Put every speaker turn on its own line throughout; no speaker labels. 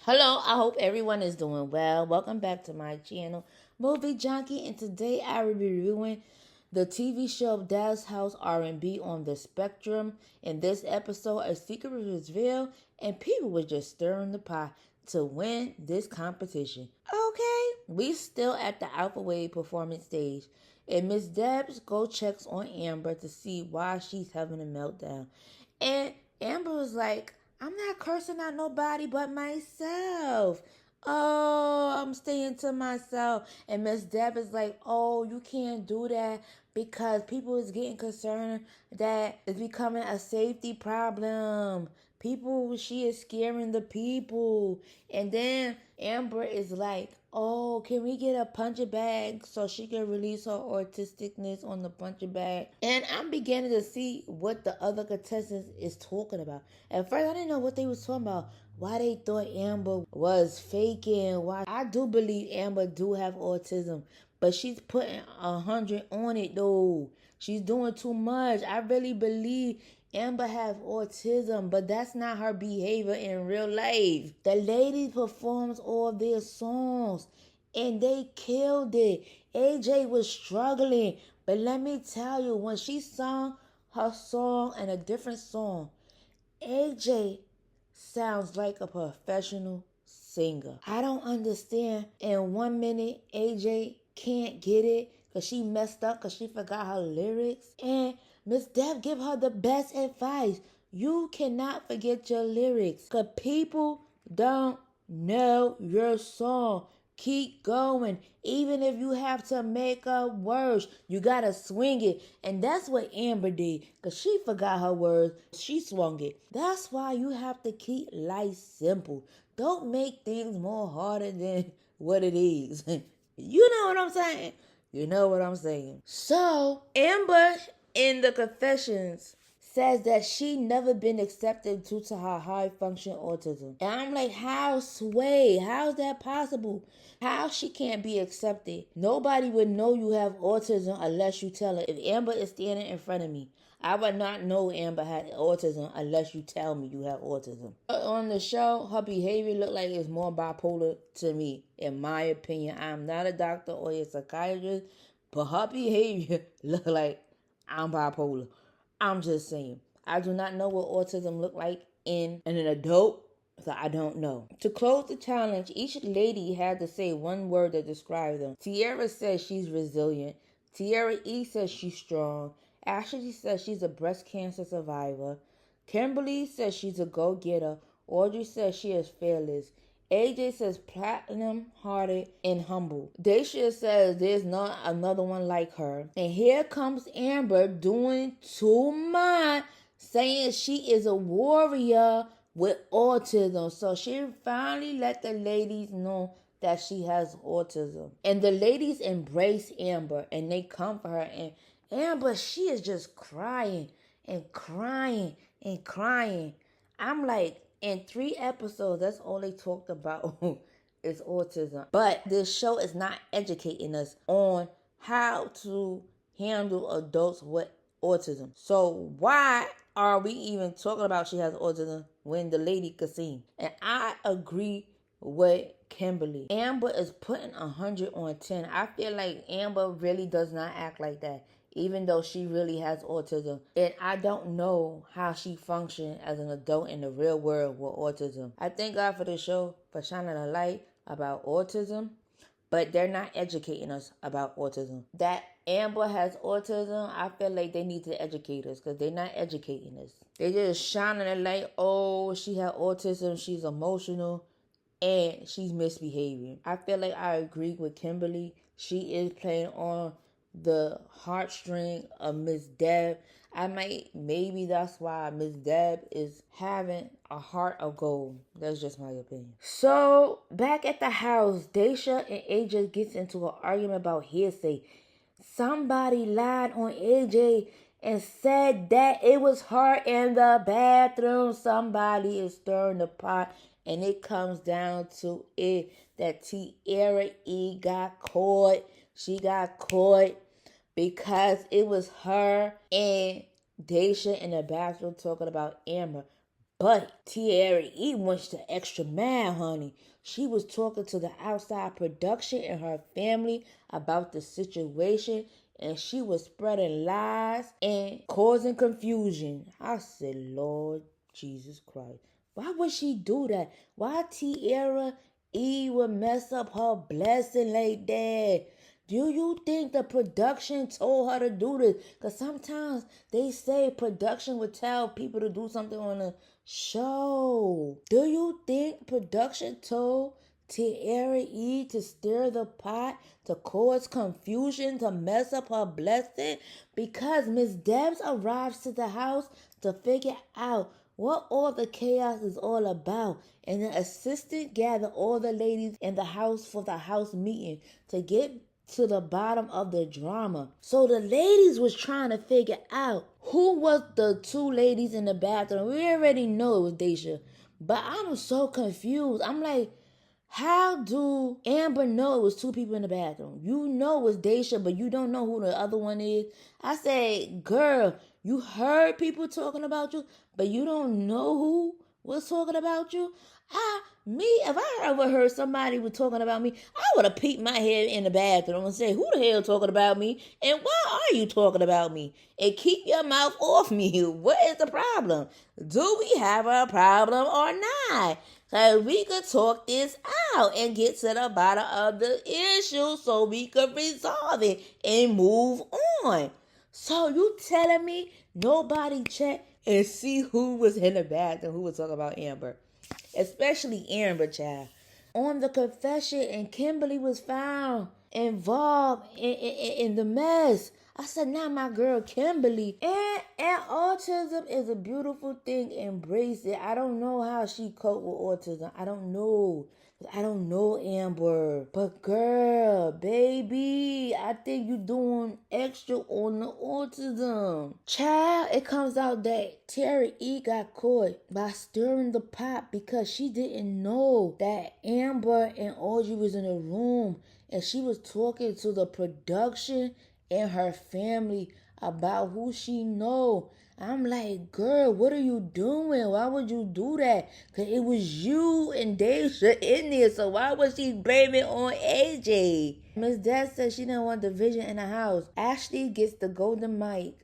Hello, I hope everyone is doing well. Welcome back to my channel, Movie Junkie, and today I will be reviewing the TV show Dad's House R&B on the Spectrum. In this episode, a secret was revealed and people were just stirring the pot to win this competition. Okay, we still at the Alpha Wave performance stage, and Miss Debs go checks on Amber to see why she's having a meltdown. And Amber was like, I'm not cursing out nobody but myself. Oh, I'm staying to myself. And Miss Deb is like, oh, you can't do that because people is getting concerned that it's becoming a safety problem. She is scaring the people. And then Amber is like, oh, can we get a punching bag so she can release her autisticness on the punching bag? And I'm beginning to see what the other contestants is talking about. At first, I didn't know what they was talking about. Why they thought Amber was faking. Why? I do believe Amber do have autism, but she's putting 100 on it though. She's doing too much. I really believe Amber has autism, but that's not her behavior in real life. The lady performs all their songs, and they killed it. AJ was struggling, but let me tell you, when she sung her song and a different song, AJ sounds like a professional singer. I don't understand. In 1 minute, AJ can't get it because she messed up because she forgot her lyrics. And Miss Deb give her the best advice. You cannot forget your lyrics because people don't know your song. Keep going. Even if you have to make up words, you got to swing it. And that's what Amber did because she forgot her words. She swung it. That's why you have to keep life simple. Don't make things more harder than what it is. You know what I'm saying? You know what I'm saying. So, Amber in the confessions says that she never been accepted due to her high function autism. And I'm like, how Sway? How's that possible? How she can't be accepted? Nobody would know you have autism unless you tell her. If Amber is standing in front of me, I would not know Amber had autism unless you tell me you have autism. On the show, her behavior looked like it's more bipolar to me, in my opinion. I'm not a doctor or a psychiatrist, but her behavior looked like I'm bipolar. I'm just saying. I do not know what autism look like in an adult, so I don't know. To close the challenge, each lady had to say one word that describes them. Tiara says she's resilient. Tiara E says she's strong. Ashley says she's a breast cancer survivor. Kimberly says she's a go-getter. Audrey says she is fearless. AJ says platinum-hearted and humble. Daisha says there's not another one like her. And here comes Amber doing too much, saying she is a warrior with autism. So she finally let the ladies know that she has autism. And the ladies embrace Amber and they come for her. And Amber, she is just crying and crying and crying. I'm like, in 3 episodes, that's all they talked about is autism. But this show is not educating us on how to handle adults with autism. So why are we even talking about she has autism when the lady could sing? And I agree with Kimberly. Amber is putting 100 on 10. I feel like Amber really does not act like that, even though she really has autism. And I don't know how she functions as an adult in the real world with autism. I thank God for the show for shining a light about autism, but they're not educating us about autism. That Amber has autism, I feel like they need to educate us because they're not educating us. They just shining a light, oh, she has autism, she's emotional, and she's misbehaving. I feel like I agree with Kimberly. She is playing on the heartstring of Miss Deb. Maybe that's why Miss Deb is having a heart of gold. That's just my opinion. So, back at the house, Daisha and AJ gets into an argument about hearsay. Somebody lied on AJ and said that it was her in the bathroom. Somebody is stirring the pot, and it comes down to it that Tiara E got caught. She got caught because it was her and Daisha in the bathroom talking about Amber. But Tierra E went the extra mile, honey. She was talking to the outside production and her family about the situation, and she was spreading lies and causing confusion. I said, Lord Jesus Christ, why would she do that? Why Tierra E would mess up her blessing like that? Do you think the production told her to do this? Because sometimes they say production would tell people to do something on a show. Do you think production told Tierra E to stir the pot, to cause confusion, to mess up her blessing? Because Miss Debs arrives to the house to figure out what all the chaos is all about. And the assistant gathered all the ladies in the house for the house meeting to get to the bottom of the drama. So the ladies was trying to figure out who was the two ladies in the bathroom. We already know it was Daisha, but I'm so confused. I'm like, how do Amber know it was two people in the bathroom? You know it was Daisha, but you don't know who the other one is. I said, girl, you heard people talking about you, but you don't know who was talking about you? If I ever heard somebody was talking about me, I would have peeked my head in the bathroom and say, who the hell talking about me? And why are you talking about me? And keep your mouth off me. What is the problem? Do we have a problem or not? So we could talk this out and get to the bottom of the issue so we could resolve it and move on. So you telling me nobody checked and see who was in the bathroom, who was talking about Amber? Especially Amber, child. On the confession, and Kimberly was found involved in the mess. I said, now my girl Kimberly. And autism is a beautiful thing. Embrace it. I don't know how she coped with autism. I don't know Amber. But girl, baby, I think you doing extra on the autism. Child, it comes out that Terry E got caught by stirring the pot because she didn't know that Amber and Audrey was in a room and she was talking to the production and her family about who she know. I'm like, girl, what are you doing? Why would you do that? Because it was you and Deja in there, so why was she blaming on AJ? Miss Dad said she didn't want division in the house. Ashley gets the golden mic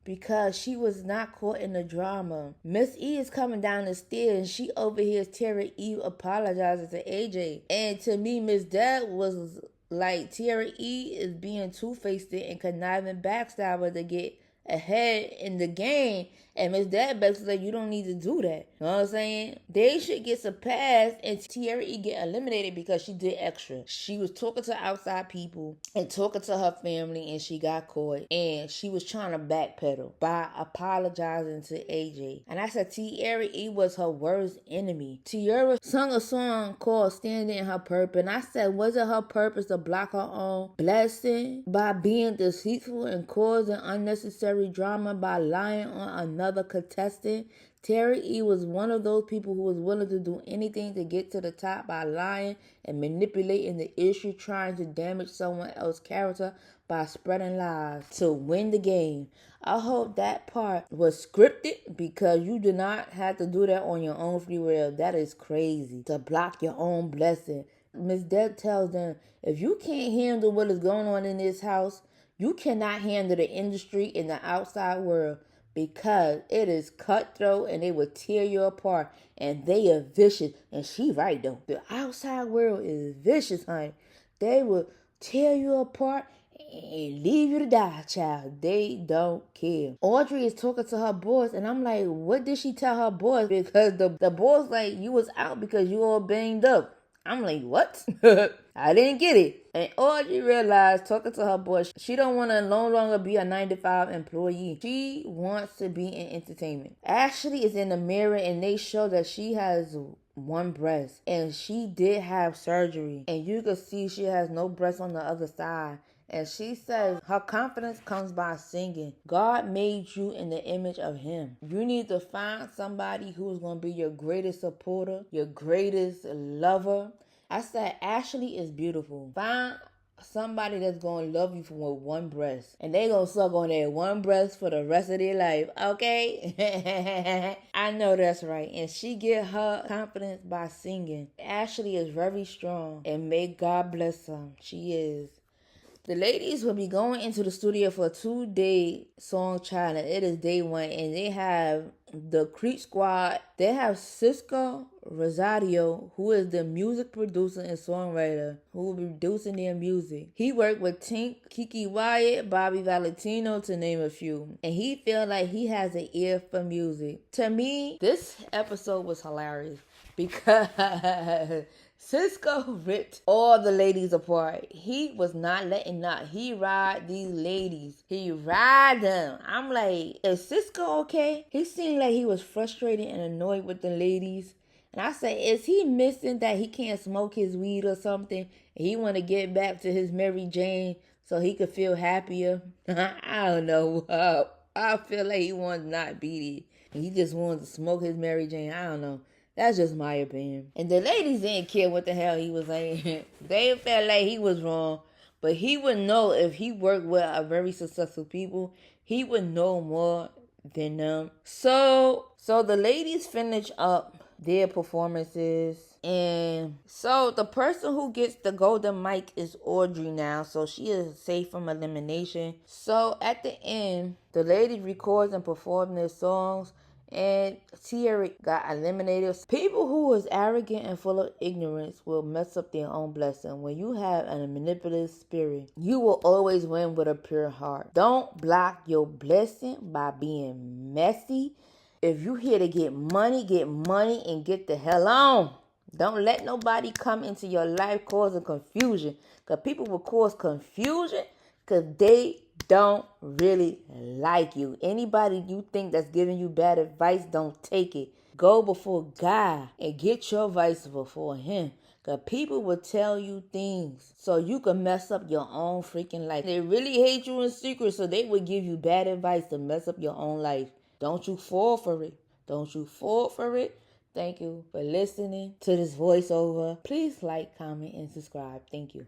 because she was not caught in the drama. Miss E is coming down the stairs and she overhears Tara E apologizing to AJ. And to me, Miss Dad was like, Tara E is being two-faced and conniving backstabber to get ahead in the game, and Miss Dad basically like, you don't need to do that. You know what I'm saying? They should get surpassed and Tierra E get eliminated because she did extra. She was talking to outside people and talking to her family and she got caught, and she was trying to backpedal by apologizing to AJ. And I said Tierra E was her worst enemy. Tierra sung a song called Standing in Her Purpose, and I said, was it her purpose to block her own blessing by being deceitful and causing unnecessary drama by lying on another contestant? Terry E was one of those people who was willing to do anything to get to the top by lying and manipulating the issue, trying to damage someone else's character by spreading lies to win the game. I hope that part was scripted because you do not have to do that on your own free will. That is crazy, to block your own blessing. Miss Deb tells them, if you can't handle what is going on in this house, you cannot handle the industry in the outside world, because it is cutthroat and they will tear you apart, and they are vicious. And she right though. The outside world is vicious, honey. They will tear you apart and leave you to die, child. They don't care. Audrey is talking to her boss, and I'm like, what did she tell her boss? Because the boss like, you was out because you all banged up. I'm like, what? I didn't get it. And Audrey realized, talking to her boss, she don't want to no longer be a 9-to-5 employee. She wants to be in entertainment. Ashley is in the mirror and they show that she has one breast. And she did have surgery. And you can see she has no breast on the other side. And she says her confidence comes by singing. God made you in the image of him. You need to find somebody who's going to be your greatest supporter, your greatest lover. I said Ashley is beautiful. Find somebody that's gonna love you for one breast, and they gonna suck on that one breast for the rest of their life, okay? I know that's right. And she get her confidence by singing. Ashley is very strong, and may God bless her. She is. The ladies will be going into the studio for a 2-day song challenge. It is day 1, and they have the Creep Squad. They have Cisco Rosario, who is the music producer and songwriter, who will be producing their music. He worked with Tink, Kiki Wyatt, Bobby Valentino, to name a few. And he feel like he has an ear for music. To me, this episode was hilarious because Cisco ripped all the ladies apart. He was not letting up. He ride these ladies. He ride them. I'm like, is Cisco okay? He seemed like he was frustrated and annoyed with the ladies. And I say, is he missing that he can't smoke his weed or something? And he want to get back to his Mary Jane so he could feel happier? I don't know. I feel like he wants not beat it. He just wanted to smoke his Mary Jane. I don't know. That's just my opinion. And the ladies didn't care what the hell he was saying. They felt like he was wrong. But he would know if he worked with a very successful people. He would know more than them. So the ladies finish up their performances. And so the person who gets the golden mic is Audrey now. So she is safe from elimination. So at the end, the ladies record and perform their songs. And Tierra got eliminated. People who is arrogant and full of ignorance will mess up their own blessing. When you have a manipulative spirit, you will always win with a pure heart. Don't block your blessing by being messy. If you here to get money and get the hell on. Don't let nobody come into your life causing confusion. Because people will cause confusion because they don't really like you. Anybody you think that's giving you bad advice, don't take it. Go before God and get your advice before him. Because people will tell you things so you can mess up your own freaking life. They really hate you in secret, so they will give you bad advice to mess up your own life. Don't you fall for it. Don't you fall for it. Thank you for listening to this voiceover. Please like, comment, and subscribe. Thank you.